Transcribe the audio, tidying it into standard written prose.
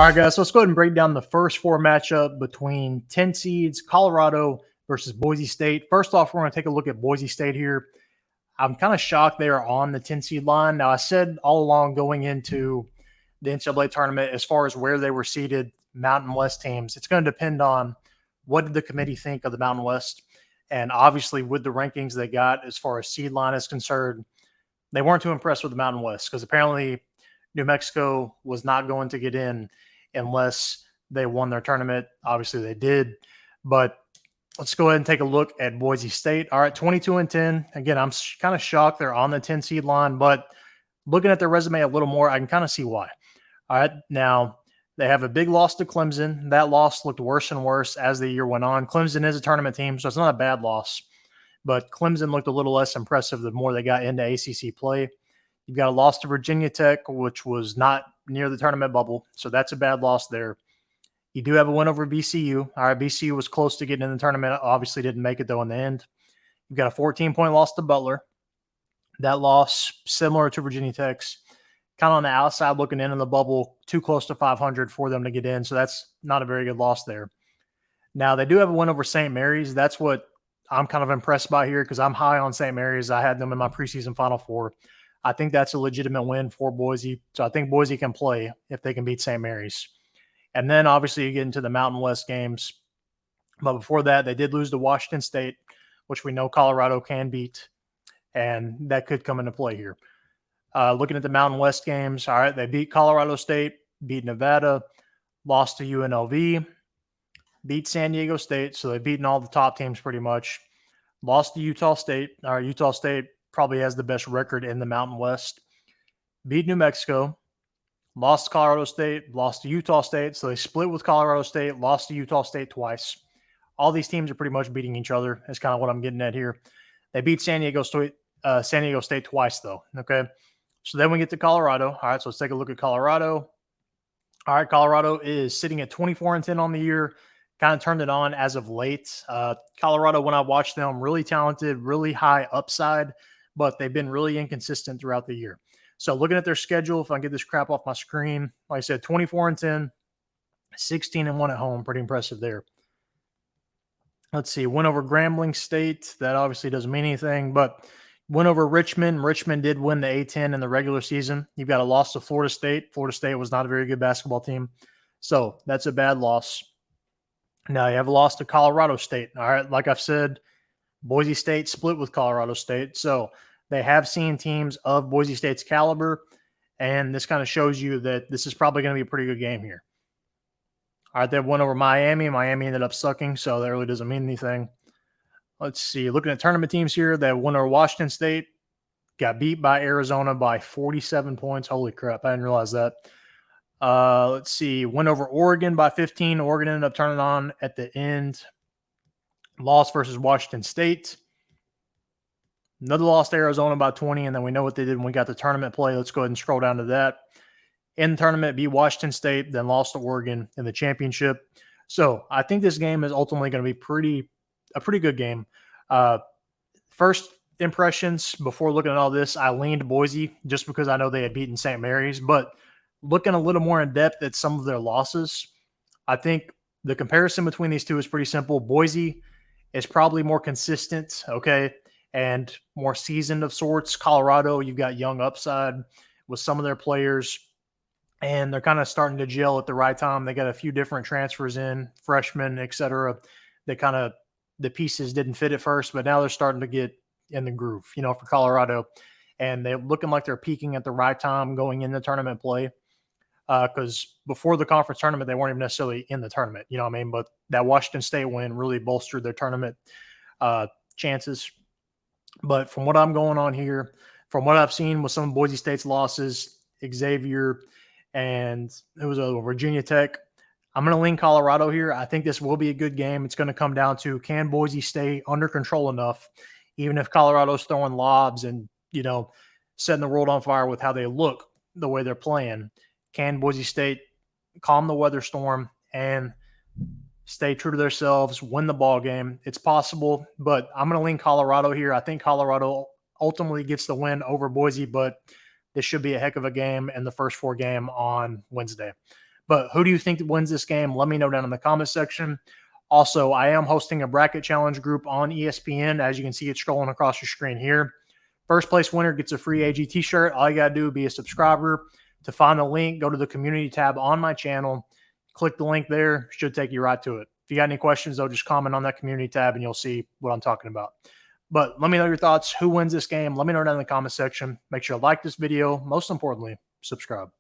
All right, guys, so let's go ahead and break down the first four matchup between 10 seeds, Colorado versus Boise State. First off, we're going to take a look at Boise State here. I'm kind of shocked they are on the 10 seed line. Now, I said all along going into the NCAA tournament, as far as where they were seated, Mountain West teams, it's going to depend on what did the committee think of the Mountain West. And obviously, with the rankings they got as far as seed line is concerned, they weren't too impressed with the Mountain West because apparently New Mexico was not going to get in unless they won their tournament. Obviously, they did. But let's go ahead and take a look at Boise State. All right, 22-10. Again, I'm kind of shocked they're on the 10 seed line, but looking at their resume a little more, I can kind of see why. All right, now they have a big loss to Clemson. That loss looked worse and worse as the year went on. Clemson is a tournament team, so it's not a bad loss, but Clemson looked a little less impressive the more they got into ACC play. You've got a loss to Virginia Tech, which was not near the tournament bubble, so that's a bad loss there. You do have a win over BCU. All right, BCU was close to getting in the tournament. Obviously didn't make it, though, in the end. You've got a 14-point loss to Butler. That loss, similar to Virginia Tech's, kind of on the outside looking in the bubble, too close to 500 for them to get in, so that's not a very good loss there. Now, they do have a win over St. Mary's. That's what I'm kind of impressed by here because I'm high on St. Mary's. I had them in my preseason Final Four. I think that's a legitimate win for Boise. So I think Boise can play if they can beat St. Mary's. And then obviously you get into the Mountain West games. But before that, they did lose to Washington State, which we know Colorado can beat. And that could come into play here. Looking at the Mountain West games, all right, they beat Colorado State, beat Nevada, lost to UNLV, beat San Diego State. So they've beaten all the top teams pretty much. Lost to Utah State. All right, Utah State probably has the best record in the Mountain West. Beat New Mexico, lost to Colorado State, lost to Utah State. So they split with Colorado State, lost to Utah State twice. All these teams are pretty much beating each other. That's kind of what I'm getting at here. They beat San Diego State twice, though. Okay. So then we get to Colorado. All right. So let's take a look at Colorado. All right. Colorado is sitting at 24-10 on the year. Kind of turned it on as of late. Colorado, when I watched them, really talented, really high upside, but they've been really inconsistent throughout the year. So looking at their schedule, if I can get this crap off my screen, like I said, 24-10, 16-1 at home. Pretty impressive there. Let's see. Win over Grambling State. That obviously doesn't mean anything, but win over Richmond. Richmond did win the A-10 in the regular season. You've got a loss to Florida State. Florida State was not a very good basketball team. So that's a bad loss. Now you have a loss to Colorado State. All right. Like I've said, Boise State split with Colorado State. So they have seen teams of Boise State's caliber, and this kind of shows you that this is probably going to be a pretty good game here. All right, they went over Miami. Miami ended up sucking, so that really doesn't mean anything. Let's see. Looking at tournament teams here, they won over Washington State, got beat by Arizona by 47 points. Holy crap, I didn't realize that. Let's see. Went over Oregon by 15. Oregon ended up turning on at the end. Loss versus Washington State. Another loss to Arizona by 20, and then we know what they did when we got the tournament play. Let's go ahead and scroll down to that. In the tournament, beat Washington State, then lost to Oregon in the championship. So I think this game is ultimately going to be a pretty good game. First impressions before looking at all this, I leaned Boise just because I know they had beaten St. Mary's, but looking a little more in depth at some of their losses, I think the comparison between these two is pretty simple. Boise is probably more consistent, okay, and more seasoned of sorts. Colorado, you've got young upside with some of their players, and they're kind of starting to gel at the right time. They got a few different transfers in, freshmen, et cetera. They kind of, the pieces didn't fit at first, but now they're starting to get in the groove, for Colorado. And they're looking like they're peaking at the right time going into tournament play. Because before the conference tournament, they weren't even necessarily in the tournament, you know what I mean? But that Washington State win really bolstered their tournament chances. But from what I'm going on here, from what I've seen with some of Boise State's losses, Xavier and it was Virginia Tech, I'm going to lean Colorado here. I think this will be a good game. It's going to come down to, can Boise stay under control enough, even if Colorado's throwing lobs and, setting the world on fire with how they look, the way they're playing. Can Boise State calm the weather storm and stay true to themselves, win the ball game? It's possible, but I'm going to lean Colorado here. I think Colorado ultimately gets the win over Boise, but this should be a heck of a game in the first four game on Wednesday. But who do you think wins this game? Let me know down in the comment section. Also, I am hosting a bracket challenge group on ESPN. As you can see, it's scrolling across your screen here. First place winner gets a free AG t-shirt. All you got to do is be a subscriber. To find the link, go to the community tab on my channel. Click the link there. Should take you right to it. If you got any questions, though, just comment on that community tab and you'll see what I'm talking about. But let me know your thoughts. Who wins this game? Let me know down in the comment section. Make sure to like this video. Most importantly, subscribe.